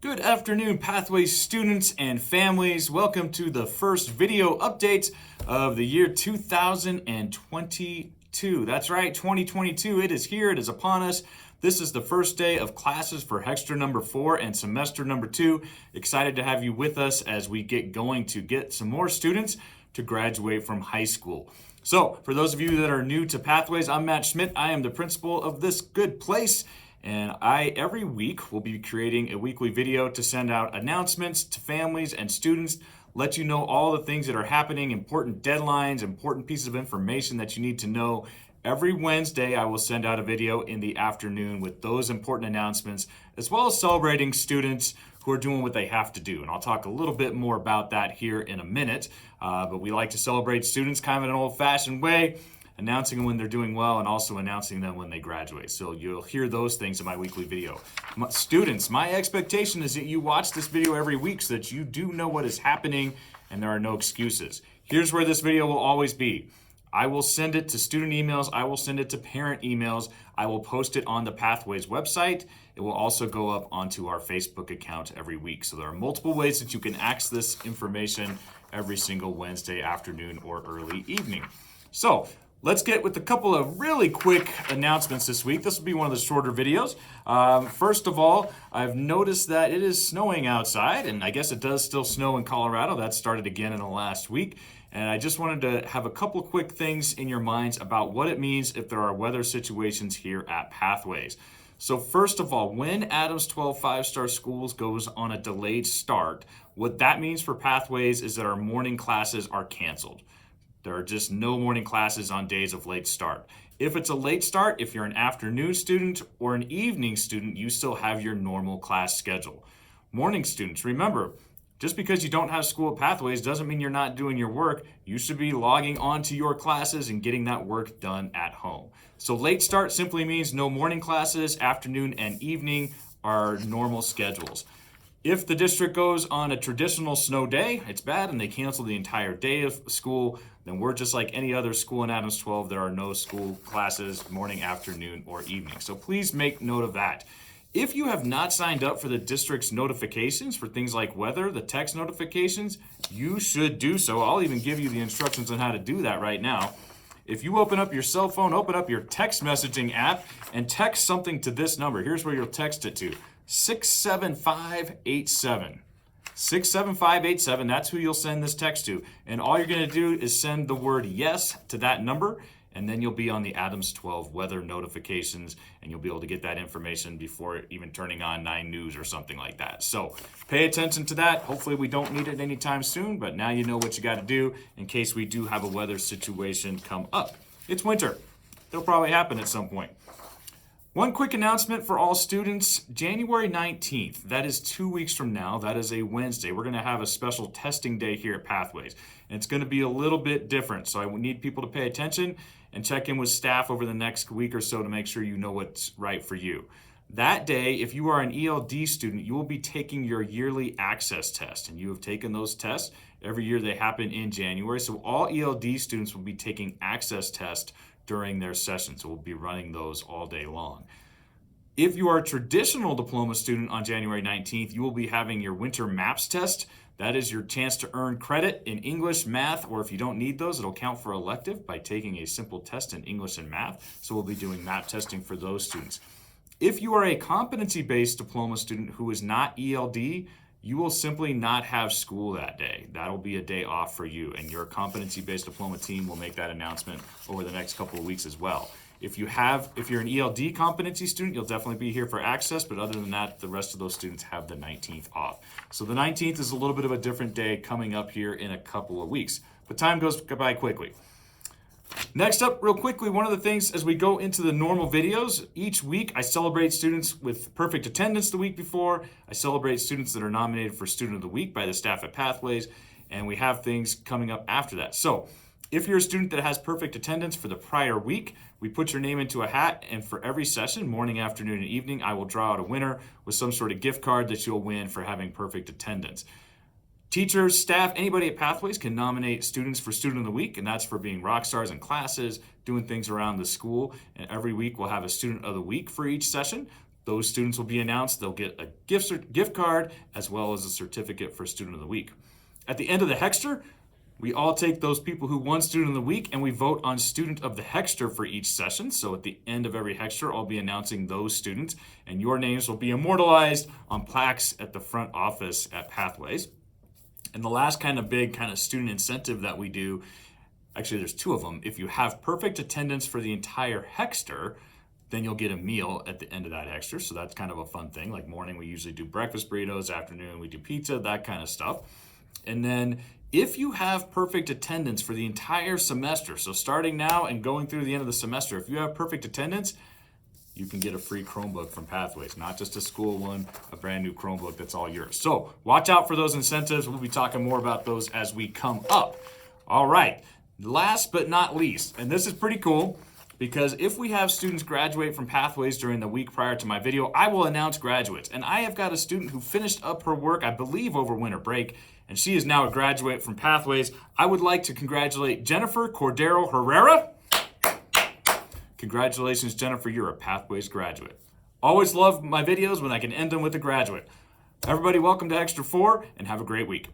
Good afternoon, Pathways students and families. Welcome to the first video update of the year 2022. That's right, 2022. It is here. It is upon us. This is the first day of classes for Hextra number 4 and semester number 2. Excited to have you with us as we get going to get some more students to graduate from high school. So, for those of you that are new to Pathways, I'm Matt Schmidt. I am the principal of this good place. And every week, will be creating a weekly video to send out announcements to families and students, let you know all the things that are happening, important deadlines, important pieces of information that you need to know. Every Wednesday, I will send out a video in the afternoon with those important announcements, as well as celebrating students who are doing what they have to do. And I'll talk a little bit more about that here in a minute. But we like to celebrate students kind of in an old-fashioned way, announcing them when they're doing well and also announcing them when they graduate. So you'll hear those things in my weekly video. Students, my expectation is that you watch this video every week so that you do know what is happening and there are no excuses. Here's where this video will always be. I will send it to student emails. I will send it to parent emails. I will post it on the Pathways website. It will also go up onto our Facebook account every week. So there are multiple ways that you can access this information every single Wednesday afternoon or early evening. So let's get with a couple of really quick announcements this week. This will be one of the shorter videos. First of all, I've noticed that it is snowing outside, and I guess it does still snow in Colorado. That started again in the last week. And I just wanted to have a couple quick things in your minds about what it means if there are weather situations here at Pathways. So first of all, when Adams 12 5-star schools goes on a delayed start, what that means for Pathways is that our morning classes are canceled. There are just no morning classes on days of late start. If it's a late start, if you're an afternoon student or an evening student, you still have your normal class schedule. Morning students, remember, just because you don't have school at Pathways doesn't mean you're not doing your work. You should be logging on to your classes and getting that work done at home. So late start simply means no morning classes, afternoon and evening are normal schedules. If the district goes on a traditional snow day, it's bad, and they cancel the entire day of school, then we're just like any other school in Adams 12. There are no school classes morning, afternoon, or evening. So please make note of that. If you have not signed up for the district's notifications for things like weather, the text notifications, you should do so. I'll even give you the instructions on how to do that right now. If you open up your cell phone, open up your text messaging app, and text something to this number. Here's where you'll text it to: 67587. 67587, that's who you'll send this text to. And all you're going to do is send the word yes to that number, and then you'll be on the Adams 12 weather notifications, and you'll be able to get that information before even turning on 9 News or something like that. So pay attention to that. Hopefully we don't need it anytime soon, but now you know what you got to do in case we do have a weather situation come up. It's winter. It'll probably happen at some point. One quick announcement for all students: January 19th, that is 2 weeks from now, that is a Wednesday, we're going to have a special testing day here at Pathways. And it's going to be a little bit different, so I need people to pay attention and check in with staff over the next week or so to make sure you know what's right for you. That day, if you are an ELD student, you will be taking your yearly access test, and you have taken those tests. Every year they happen in January, so all ELD students will be taking access tests during their session, so we'll be running those all day long. If you are a traditional diploma student on January 19th, you will be having your winter MAPS test. That is your chance to earn credit in English, math, or if you don't need those, it'll count for elective by taking a simple test in English and math. So we'll be doing MAP testing for those students. If you are a competency-based diploma student who is not ELD, you will simply not have school that day. That'll be a day off for you, and your competency-based diploma team will make that announcement over the next couple of weeks as well. If you're an ELD competency student, you'll definitely be here for access, but other than that, the rest of those students have the 19th off. So the 19th is a little bit of a different day coming up here in a couple of weeks, but time goes by quickly. Next up, real quickly, one of the things as we go into the normal videos, each week I celebrate students with perfect attendance the week before. I celebrate students that are nominated for Student of the Week by the staff at Pathways, and we have things coming up after that. So if you're a student that has perfect attendance for the prior week, we put your name into a hat, and for every session, morning, afternoon, and evening, I will draw out a winner with some sort of gift card that you'll win for having perfect attendance. Teachers, staff, anybody at Pathways can nominate students for Student of the Week, and that's for being rock stars in classes, doing things around the school. And every week we'll have a Student of the Week for each session. Those students will be announced. They'll get a gift card as well as a certificate for Student of the Week. At the end of the Hexter, we all take those people who won Student of the Week and we vote on Student of the Hexter for each session. So at the end of every Hexter, I'll be announcing those students, and your names will be immortalized on plaques at the front office at Pathways. And the last kind of big kind of student incentive that we do, actually there's two of them. If you have perfect attendance for the entire Hexter, then you'll get a meal at the end of that Hexter. So that's kind of a fun thing. Like morning, we usually do breakfast burritos. Afternoon, we do pizza, that kind of stuff. And then if you have perfect attendance for the entire semester, so starting now and going through the end of the semester, if you have perfect attendance, you can get a free Chromebook from Pathways, not just a school one, a brand new Chromebook that's all yours. So watch out for those incentives. We'll be talking more about those as we come up. All right, last but not least, and this is pretty cool, because if we have students graduate from Pathways during the week prior to my video, I will announce graduates. And I have got a student who finished up her work, I believe, over winter break, and she is now a graduate from Pathways. I would like to congratulate Jennifer Cordero Herrera. Congratulations, Jennifer, you're a Pathways graduate. Always love my videos when I can end them with a graduate. Everybody, welcome to Hexter 4, and have a great week.